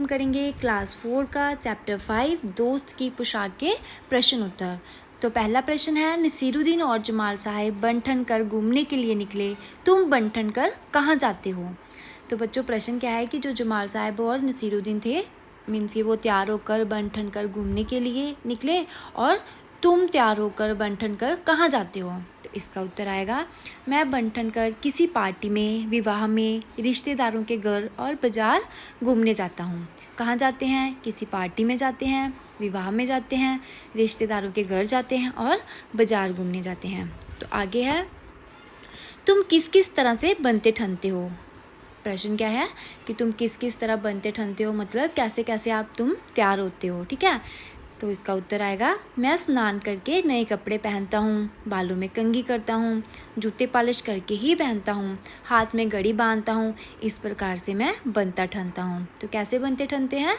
करेंगे क्लास 4 का चैप्टर 5 दोस्त की पोशाक के प्रश्न उत्तर। तो पहला प्रश्न है, नसीरुद्दीन और जमाल साहब बन ठन कर घूमने के लिए निकले, तुम बन ठन कर कहाँ जाते हो। तो बच्चों प्रश्न क्या है कि जो जमाल साहब और नसीरुद्दीन थे, मीन्स कि वो तैयार होकर बन ठन कर घूमने के लिए निकले और तुम तैयार होकर बन ठन कर कहाँ जाते हो। तो इसका उत्तर आएगा, मैं बन ठन कर किसी पार्टी में, विवाह में, रिश्तेदारों के घर और बाज़ार घूमने जाता हूँ। कहाँ जाते हैं? किसी पार्टी में जाते हैं, विवाह में जाते हैं, रिश्तेदारों के घर जाते हैं और बाज़ार घूमने जाते हैं। तो आगे है, तुम किस किस तरह से बनते ठनते हो। प्रश्न क्या है कि तुम किस किस तरह बनते ठनते हो, मतलब कैसे कैसे आप तुम तैयार होते हो। ठीक है, तो इसका उत्तर आएगा, मैं स्नान करके नए कपड़े पहनता हूँ, बालों में कंघी करता हूँ, जूते पॉलिश करके ही पहनता हूँ, हाथ में घड़ी बांधता हूँ, इस प्रकार से मैं बनता ठनता हूँ। तो कैसे बनते ठनते हैं?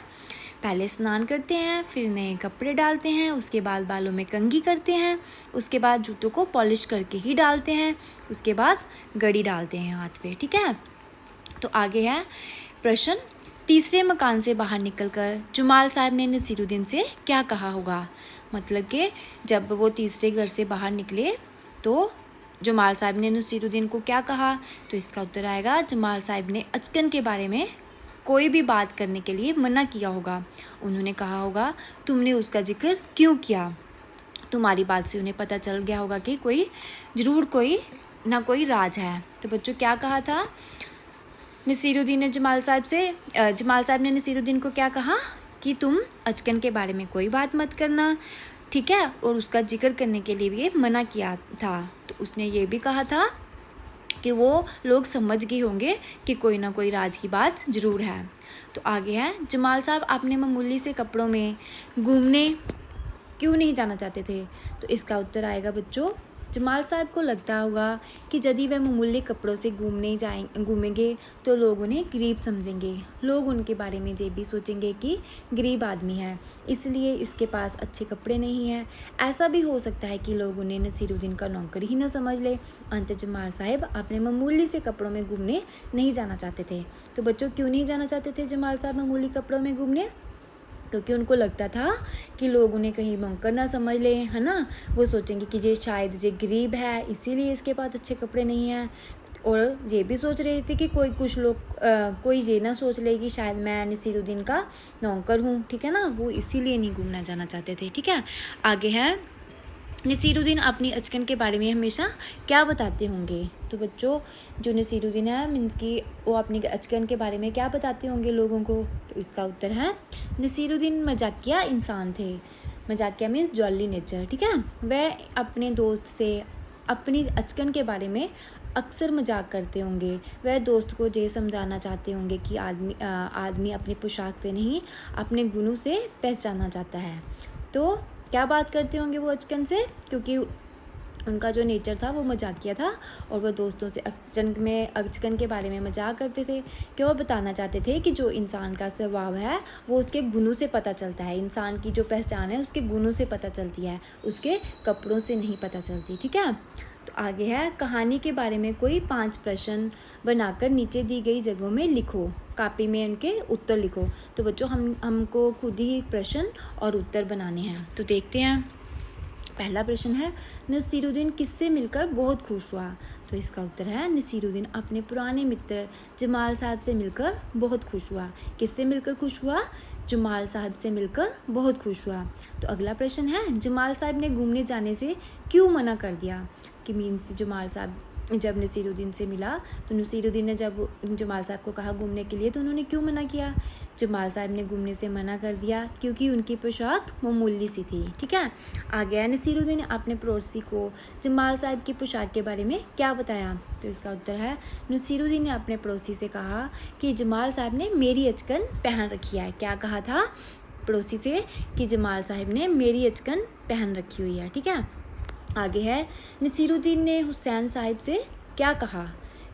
पहले स्नान करते हैं, फिर नए कपड़े डालते हैं, उसके बाद बालों में कंघी करते हैं, उसके बाद जूतों को पॉलिश करके ही डालते हैं, उसके बाद घड़ी डालते हैं हाथ पे। ठीक है, तो आगे है प्रश्न, तीसरे मकान से बाहर निकलकर जमाल साहब ने नसीरुद्दीन से क्या कहा होगा। मतलब कि जब वो तीसरे घर से बाहर निकले तो जमाल साहब ने नसीरुद्दीन को क्या कहा। तो इसका उत्तर आएगा, जमाल साहब ने अचकन के बारे में कोई भी बात करने के लिए मना किया होगा। उन्होंने कहा होगा, तुमने उसका जिक्र क्यों किया। तुम्हारी बात से उन्हें पता चल गया होगा कि कोई ज़रूर कोई ना कोई राज है। तो बच्चों क्या कहा था नसीरुद्दीन ने जमाल साहब ने नसीरुद्दीन को क्या कहा कि तुम अचकन के बारे में कोई बात मत करना। ठीक है, और उसका जिक्र करने के लिए भी मना किया था। तो उसने ये भी कहा था कि वो लोग समझ गए होंगे कि कोई ना कोई राज की बात ज़रूर है। तो आगे है, जमाल साहब अपने मामूली से कपड़ों में घूमने क्यों नहीं जाना चाहते थे। तो इसका उत्तर आएगा बच्चों, जमाल साहब को लगता होगा कि यदि वह मामूली कपड़ों से घूमेंगे तो लोग उन्हें गरीब समझेंगे, लोग उनके बारे में ये भी सोचेंगे कि गरीब आदमी है, इसलिए इसके पास अच्छे कपड़े नहीं हैं। ऐसा भी हो सकता है कि लोग उन्हें नसीरुद्दीन का नौकर ही न समझ ले। अंत जमाल साहब अपने मामूली से कपड़ों में घूमने नहीं जाना चाहते थे। तो बच्चों क्यों नहीं जाना चाहते थे जमाल साहब मामूली कपड़ों में घूमने? क्योंकि उनको लगता था कि लोग उन्हें कहीं नौकर ना समझ लें, है ना। वो सोचेंगे कि ये शायद ये गरीब है, इसीलिए इसके पास अच्छे कपड़े नहीं हैं। और ये भी सोच रहे थे कि कुछ लोग कोई ये ना सोच ले कि शायद मैं नसीरुद्दीन का नौकर हूँ। ठीक है ना, वो इसीलिए नहीं घूमना जाना चाहते थे। ठीक है, आगे है, नसीरुद्दीन अपनी अचकन के बारे में हमेशा क्या बताते होंगे। तो बच्चों जो नसीरुद्दीन है मीन्स कि वो अपनी अचकन के बारे में क्या बताते होंगे लोगों को। तो इसका उत्तर है, नसीरुद्दीन मजाकिया इंसान थे। मजाकिया मीन्स जॉली नेचर। ठीक है, वह अपने दोस्त से अपनी अचकन के बारे में अक्सर मजाक करते होंगे। वह दोस्त को ये समझाना चाहते होंगे कि आदमी अपनी पोशाक से नहीं अपने गुणों से पहचाना जाता है। तो क्या बात करते होंगे वो अचकन से, क्योंकि उनका जो नेचर था वो मजाकिया था और वह दोस्तों से अचकन के बारे में मजाक करते थे कि वो बताना चाहते थे कि जो इंसान का स्वभाव है वो उसके गुणों से पता चलता है। इंसान की जो पहचान है उसके गुणों से पता चलती है, उसके कपड़ों से नहीं पता चलती। ठीक है, तो आगे है, कहानी के बारे में कोई 5 प्रश्न बनाकर नीचे दी गई जगहों में लिखो। कॉपी में इनके उत्तर लिखो। तो बच्चों हमको खुद ही प्रश्न और उत्तर बनाने हैं। तो देखते हैं, पहला प्रश्न है, नसीरुद्दीन किससे मिलकर बहुत खुश हुआ। तो इसका उत्तर है, नसीरुद्दीन अपने पुराने मित्र जमाल साहब से मिलकर बहुत खुश हुआ। किससे मिलकर खुश हुआ? जमाल साहब से मिलकर बहुत खुश हुआ। तो अगला प्रश्न है, जमाल साहब ने घूमने जाने से क्यों मना कर दिया। कि मीन्स जमाल साहब जब नसीरुद्दीन से मिला तो नसीरुद्दीन ने जब जमाल साहब को कहा घूमने के लिए तो उन्होंने क्यों मना किया। जमाल साहब ने घूमने से मना कर दिया क्योंकि उनकी पोशाक मामूली सी थी। ठीक है, आगे है, नसीरुद्दीन ने अपने पड़ोसी को जमाल साहब की पोशाक के बारे में क्या बताया। तो इसका उत्तर है, नसीरुद्दीन ने अपने पड़ोसी से कहा कि जमाल साहब ने मेरी अचकन पहन रखी है। क्या कहा था पड़ोसी से? कि जमाल साहब ने मेरी अचकन पहन रखी हुई है। ठीक है, आगे है, नसीरुद्दीन ने हुसैन साहब से क्या कहा।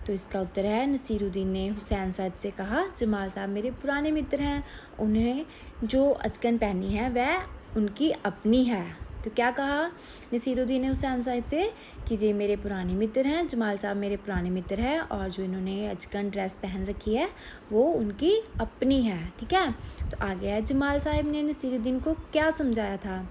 तो इसका उत्तर है, नसीरुद्दीन ने हुसैन साहब से कहा, जमाल साहब मेरे पुराने मित्र हैं, उन्हें जो अचकन पहनी है वह उनकी अपनी है। तो क्या कहा नसीरुद्दीन ने हुसैन साहब से कि ये मेरे पुराने मित्र हैं, जमाल साहब मेरे पुराने मित्र हैं और जो इन्होंने अचकन ड्रेस पहन रखी है वो उनकी अपनी है। ठीक है, तो आगे है जमाल साहब ने नसीरुद्दीन को क्या समझाया था।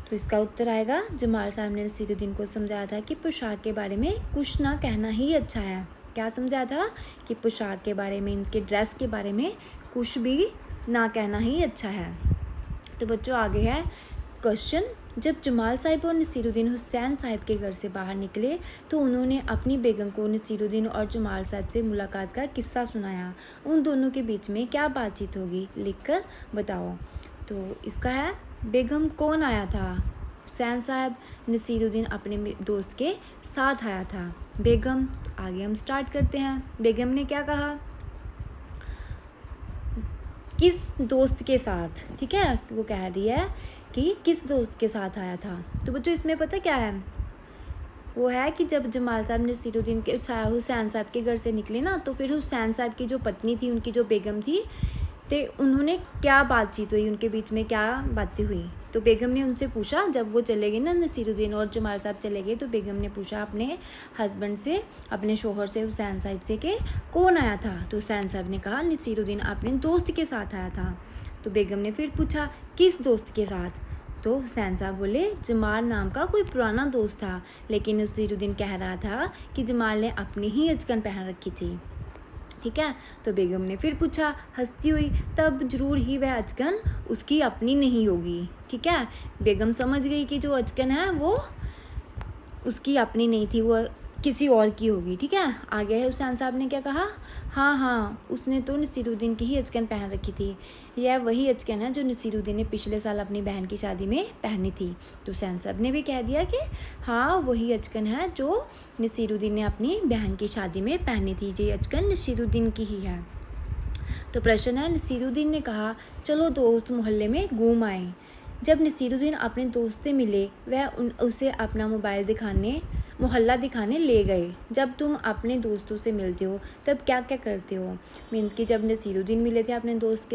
तो इसका उत्तर आएगा जमाल साहब ने नसीरुद्दीन को समझाया था कि पोशाक के बारे में कुछ ना कहना ही अच्छा है। क्या समझाया था कि पोशाक के बारे में, इनके ड्रेस के बारे में कुछ भी ना कहना ही अच्छा है। तो बच्चों आगे है क्वेश्चन, जब जमाल साहब और नसीरुद्दीन हुसैन साहब के घर से बाहर निकले तो उन्होंने अपनी बेगम को नसीरुद्दीन और जमाल साहब से मुलाकात का किस्सा सुनाया। उन दोनों के बीच में क्या बातचीत होगी, लिखकर बताओ। तो इसका है बेगम कौन आया था, हुसैन साहब, नसीरुद्दीन अपने दोस्त के साथ आया था। बेगम, आगे हम स्टार्ट करते हैं। बेगम ने क्या कहा, किस दोस्त के साथ, ठीक है, वो कह रही है कि किस दोस्त के साथ आया था। तो बच्चों इसमें पता क्या है, वो है कि जब जमाल साहब नसीरुद्दीन के हुसैन साहब के घर से निकले ना, तो फिर हुसैन साहब की जो पत्नी थी, उनकी जो बेगम थी, तो उन्होंने क्या बातचीत हुई, उनके बीच में क्या बातें हुई। तो बेगम ने उनसे पूछा, जब वो चले गए ना नसीरुद्दीन और जमाल साहब चले गए, तो बेगम ने पूछा अपने हस्बैंड से, अपने शोहर से, हुसैन साहब से कि कौन आया था। तो हुसैन साहब ने कहा नसीरुद्दीन अपने दोस्त के साथ आया था। तो बेगम ने फिर पूछा किस दोस्त के साथ। तो हुसैन साहब बोले जमाल नाम का कोई पुराना दोस्त था, लेकिन नसीरुद्दीन कह रहा था कि जमाल ने अपनी ही अचकन पहन रखी थी। ठीक है, तो बेगम ने फिर पूछा, हंसती हुई, तब जरूर ही वह अचकन उसकी अपनी नहीं होगी। ठीक है, बेगम समझ गई कि जो अचकन है वो उसकी अपनी नहीं थी, वो किसी और की होगी। ठीक है, आगे है हुसैन साहब ने क्या कहा, हाँ, उसने तो नसीरुद्दीन की ही अचकन पहन रखी थी। यह वही अचकन है जो नसीरुद्दीन ने पिछले साल अपनी बहन की शादी में पहनी थी। तो हुसैन साहब ने भी कह दिया कि हाँ वही अचकन है जो नसीरुद्दीन ने अपनी बहन की शादी में पहनी थी, ये अचकन नसीरुद्दीन की ही है। तो प्रश्न है, नसीरुद्दीन ने कहा चलो दोस्त मोहल्ले में घूम आए। जब नसीरुद्दीन अपने दोस्त से मिले, वह उसे अपना मोहल्ला दिखाने ले गए। जब तुम अपने दोस्तों से मिलते हो तब क्या क्या करते हो। मीन्स कि जब नसीरुद्दीन मिले थे अपने दोस्त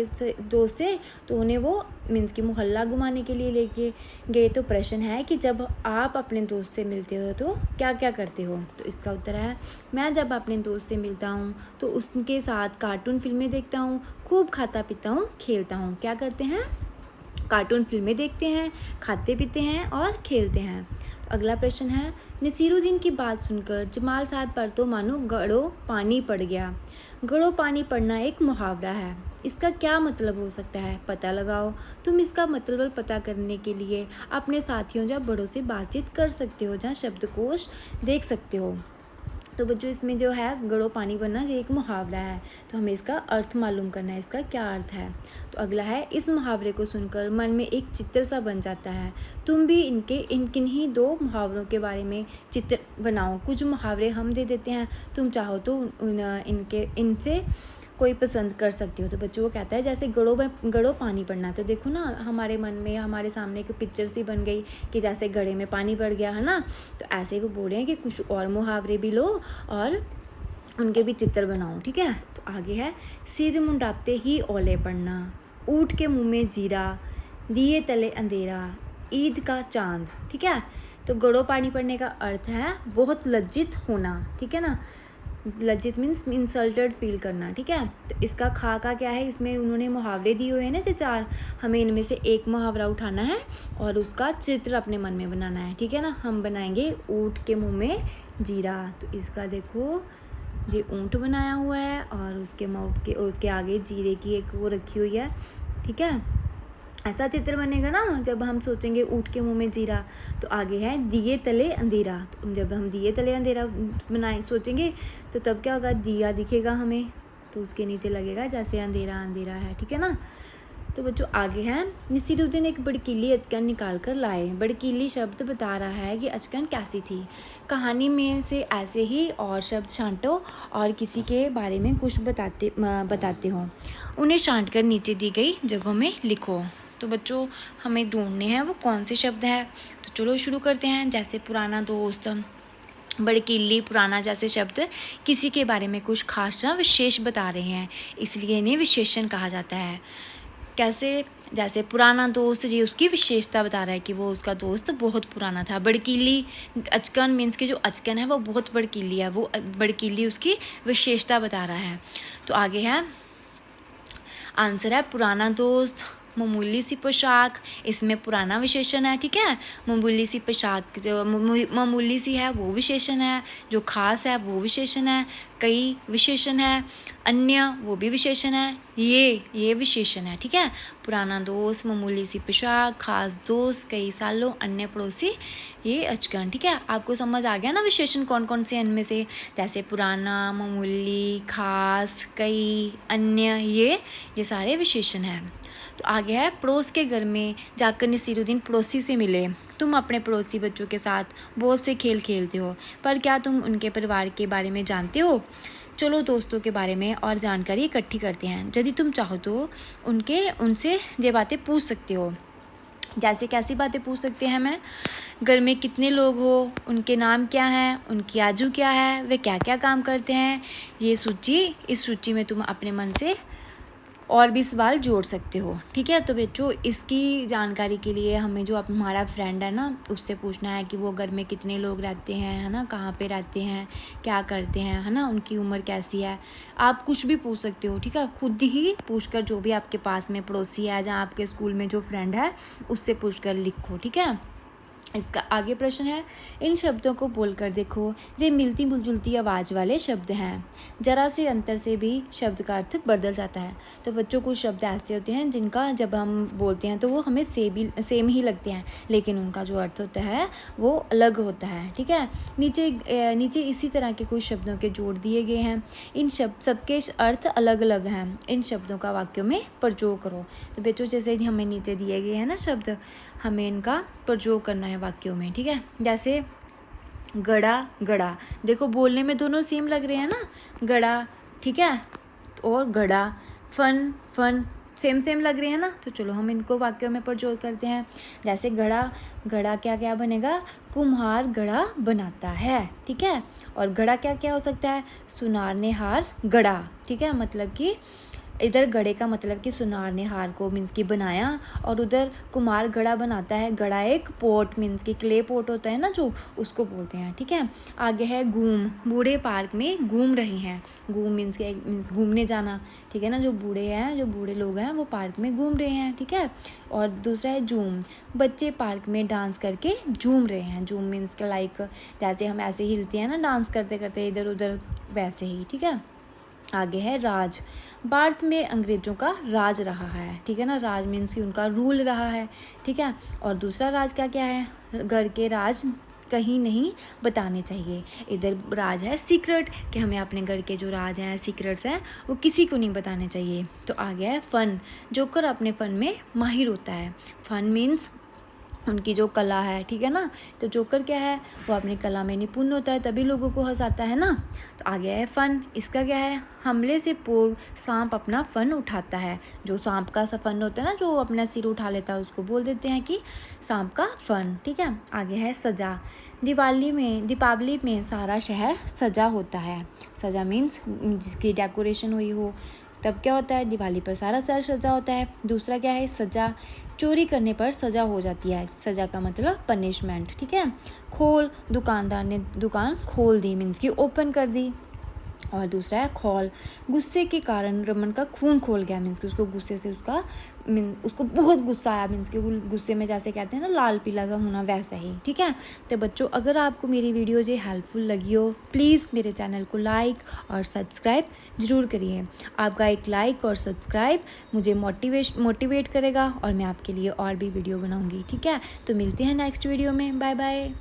से तो उन्हें वो मीन्स कि मोहल्ला घुमाने के लिए लेके गए। तो प्रश्न है कि जब आप अपने दोस्त से मिलते हो तो क्या क्या करते हो। तो इसका उत्तर है, मैं जब अपने दोस्त से मिलता हूँ तो उसके साथ कार्टून फिल्में देखता हूँ, खूब खाता पीता हूँ, खेलता हूँ। क्या करते हैं, कार्टून फिल्में देखते हैं, खाते पीते हैं और खेलते हैं। तो अगला प्रश्न है, नसीरुद्दीन की बात सुनकर जमाल साहब पर तो मानो गड़ो पानी पड़ गया। गड़ो पानी पड़ना एक मुहावरा है, इसका क्या मतलब हो सकता है, पता लगाओ। तुम इसका मतलब पता करने के लिए अपने साथियों या बड़ों से बातचीत कर सकते हो, जहाँ शब्दकोश देख सकते हो। तो बच्चों इसमें जो है गड़ो पानी बनना ये एक मुहावरा है, तो हमें इसका अर्थ मालूम करना है, इसका क्या अर्थ है। तो अगला है, इस मुहावरे को सुनकर मन में एक चित्र सा बन जाता है। तुम भी किन्हीं दो मुहावरों के बारे में चित्र बनाओ। कुछ मुहावरे हम दे देते हैं, तुम चाहो तो इनसे कोई पसंद कर सकते हो। तो बच्चों वो कहता है जैसे गड़ो पानी पड़ना। तो देखो ना हमारे मन में, हमारे सामने एक पिक्चर सी बन गई कि जैसे गड़े में पानी पड़ गया है ना। तो ऐसे ही वो बोल रहे हैं कि कुछ और मुहावरे भी लो और उनके भी चित्र बनाओ। ठीक है, तो आगे है, सिर मुंडाते ही ओले पड़ना, ऊँट के मुँह में जीरा, दिए तले अंधेरा, ईद का चांद। ठीक है, तो गड़ो पानी पड़ने का अर्थ है बहुत लज्जित होना। ठीक है ना, लज्जित मीन्स इंसल्टेड फील करना। ठीक है, तो इसका खा का क्या है, इसमें उन्होंने मुहावरे दिए हुए हैं ना जो 4, हमें इनमें से एक मुहावरा उठाना है और उसका चित्र अपने मन में बनाना है। ठीक है ना, हम बनाएंगे ऊँट के मुंह में जीरा। तो इसका देखो ये ऊँट बनाया हुआ है और उसके आगे जीरे की एक वो रखी हुई है। ठीक है, ऐसा चित्र बनेगा ना जब हम सोचेंगे ऊँट के मुंह में जीरा। तो आगे है दिए तले अंधेरा। तो जब हम दिए तले अंधेरा सोचेंगे तो तब क्या होगा, दिया दिखेगा हमें, तो उसके नीचे लगेगा जैसे अंधेरा अंधेरा है। ठीक है ना, तो बच्चों आगे है, नसीरुद्दीन एक बड़कीली अचकन निकाल कर लाए। बड़कीली शब्द बता रहा है कि अचकन कैसी थी। कहानी में से ऐसे ही और शब्द छांटो और किसी के बारे में कुछ बताते हो, उन्हें छांट कर नीचे दी गई जगहों में लिखो। तो बच्चों हमें ढूंढने हैं वो कौन से शब्द है। तो चलो शुरू करते हैं। जैसे पुराना दोस्त, बड़कीली, पुराना जैसे शब्द किसी के बारे में कुछ खास या विशेष बता रहे हैं, इसलिए इन्हें विशेषण कहा जाता है। कैसे, जैसे पुराना दोस्त, ये उसकी विशेषता बता रहा है कि वो उसका दोस्त बहुत पुराना था। भड़कीली, अचकन मीन्स कि जो अचकन है वो बहुत भड़कीली है, वो भड़कीली उसकी विशेषता बता रहा है। तो आगे है, आंसर है पुराना दोस्त, मामूली सी पोशाक, इसमें पुराना विशेषण है, ठीक है। मामूली सी पोशाक जो मामूली सी है वो विशेषण है, जो खास है वो विशेषण है, कई विशेषण है, अन्य वो भी विशेषण है, ये विशेषण है, ठीक है। पुराना दोस्त, मामूली सी पोशाक, खास दोस्त, कई सालों, अन्य पड़ोसी, ये अचकन, ठीक है। आपको समझ आ गया ना विशेषण कौन कौन से इनमें से, जैसे पुराना, मामूली, खास, कई, अन्य, ये सारे विशेषण हैं। तो आगे है, पड़ोस के घर में जाकर नसीरुद्दीन पड़ोसी से मिले। तुम अपने पड़ोसी बच्चों के साथ बहुत से खेल खेलते हो, पर क्या तुम उनके परिवार के बारे में जानते हो? चलो दोस्तों के बारे में और जानकारी इकट्ठी करते हैं। यदि तुम चाहो तो उनसे ये बातें पूछ सकते हो। जैसे कैसी बातें पूछ सकते हैं मैं? घर में कितने लोग हो, उनके नाम क्या हैं, उनकी आयु क्या है, वे क्या क्या काम करते हैं, इस सूची में तुम अपने मन से और भी सवाल जोड़ सकते हो, ठीक है। तो बच्चों, इसकी जानकारी के लिए हमें जो हमारा फ्रेंड है ना, उससे पूछना है कि वो घर में कितने लोग रहते हैं, है ना, कहाँ पे रहते हैं, क्या करते हैं, है ना, उनकी उम्र कैसी है। आप कुछ भी पूछ सकते हो, ठीक है। खुद ही पूछकर, जो भी आपके पास में पड़ोसी है, जहाँ आपके स्कूल में जो फ्रेंड है, उससे पूछकर लिखो, ठीक है। इसका आगे प्रश्न है, इन शब्दों को बोलकर देखो, ये मिलती जुलती आवाज़ वाले शब्द हैं। जरा से अंतर से भी शब्द का अर्थ बदल जाता है। तो बच्चों, कुछ शब्द ऐसे होते हैं जिनका जब हम बोलते हैं तो वो हमें सेम ही लगते हैं, लेकिन उनका जो अर्थ होता है वो अलग होता है, ठीक है। नीचे इसी तरह के कुछ शब्दों के जोड़ दिए गए हैं। इन सबके अर्थ अलग अलग हैं। इन शब्दों का वाक्यों में प्रयोग करो। तो बच्चों, जैसे हमें नीचे दिए गए हैं ना शब्द, हमें इनका प्रयोग करना है वाक्यों में, ठीक है। जैसे गड़ा, गड़ा, देखो बोलने में दोनों सेम लग रहे हैं ना, गड़ा, ठीक है, और गड़ा। फन, फन, सेम लग रहे हैं ना। तो चलो हम इनको वाक्यों में प्रयोग करते हैं। जैसे गड़ा, गड़ा क्या क्या बनेगा? कुम्हार गड़ा बनाता है, ठीक है। और गड़ा क्या क्या हो सकता है? सुनार ने हार गड़ा, ठीक है। मतलब कि इधर गड़े का मतलब कि सुनार ने हार को मीन्स की बनाया, और उधर कुम्हार गड़ा बनाता है। गड़ा एक पोट मीन्स की क्ले पोट होता है ना, जो उसको बोलते हैं, ठीक है। आगे है घूम, बूढ़े पार्क में घूम रहे हैं। घूम मीन्स के घूमने जाना, ठीक है ना। जो बूढ़े लोग हैं वो पार्क में घूम रहे हैं, ठीक है। और दूसरा है झूम, बच्चे पार्क में डांस करके झूम रहे हैं। झूम मीन्स के लाइक जैसे हम ऐसे हिलते हैं ना डांस करते करते इधर उधर, वैसे ही, ठीक है। आगे है राज, भारत में अंग्रेज़ों का राज रहा है, ठीक है ना। राज मीन्स कि उनका रूल रहा है, ठीक है। और दूसरा राज क्या क्या है? घर के राज कहीं नहीं बताने चाहिए। इधर राज है सीक्रेट, कि हमें अपने घर के जो राज हैं, सीक्रेट्स हैं, वो किसी को नहीं बताने चाहिए। तो आगे है फन, जोकर अपने फन में माहिर होता है। फन मीन्स उनकी जो कला है, ठीक है ना। तो जोकर क्या है? वो अपनी कला में निपुण होता है, तभी लोगों को हंसाता है ना। तो आगे है फन, इसका क्या है? हमले से पूर्व सांप अपना फन उठाता है। जो सांप का सा फन होता है ना, जो अपना सिर उठा लेता है, उसको बोल देते हैं कि सांप का फन, ठीक है। आगे है सजा, दीपावली में सारा शहर सजा होता है। सजा मीन्स जिसकी डेकोरेशन हुई हो, तब क्या होता है? दिवाली पर सारा शहर सजा होता है। दूसरा क्या है? सजा, चोरी करने पर सजा हो जाती है। सजा का मतलब पनिशमेंट, ठीक है। खोल, दुकानदार ने दुकान खोल दी मीन्स की ओपन कर दी। और दूसरा है खौल, गुस्से के कारण रमन का खून खोल गया मीन्स कि उसको गुस्से से उसको बहुत गुस्सा आया मीन्स कि गुस्से में जैसे कहते हैं ना लाल पीला सा होना, वैसा ही, ठीक है। तो बच्चों, अगर आपको मेरी वीडियो जो हेल्पफुल लगी हो, प्लीज़ मेरे चैनल को लाइक और सब्सक्राइब ज़रूर करिए। आपका एक लाइक और सब्सक्राइब मुझे मोटिवेट करेगा और मैं आपके लिए और भी वीडियो बनाऊँगी, ठीक है। तो मिलते हैं नेक्स्ट वीडियो में, बाय बाय।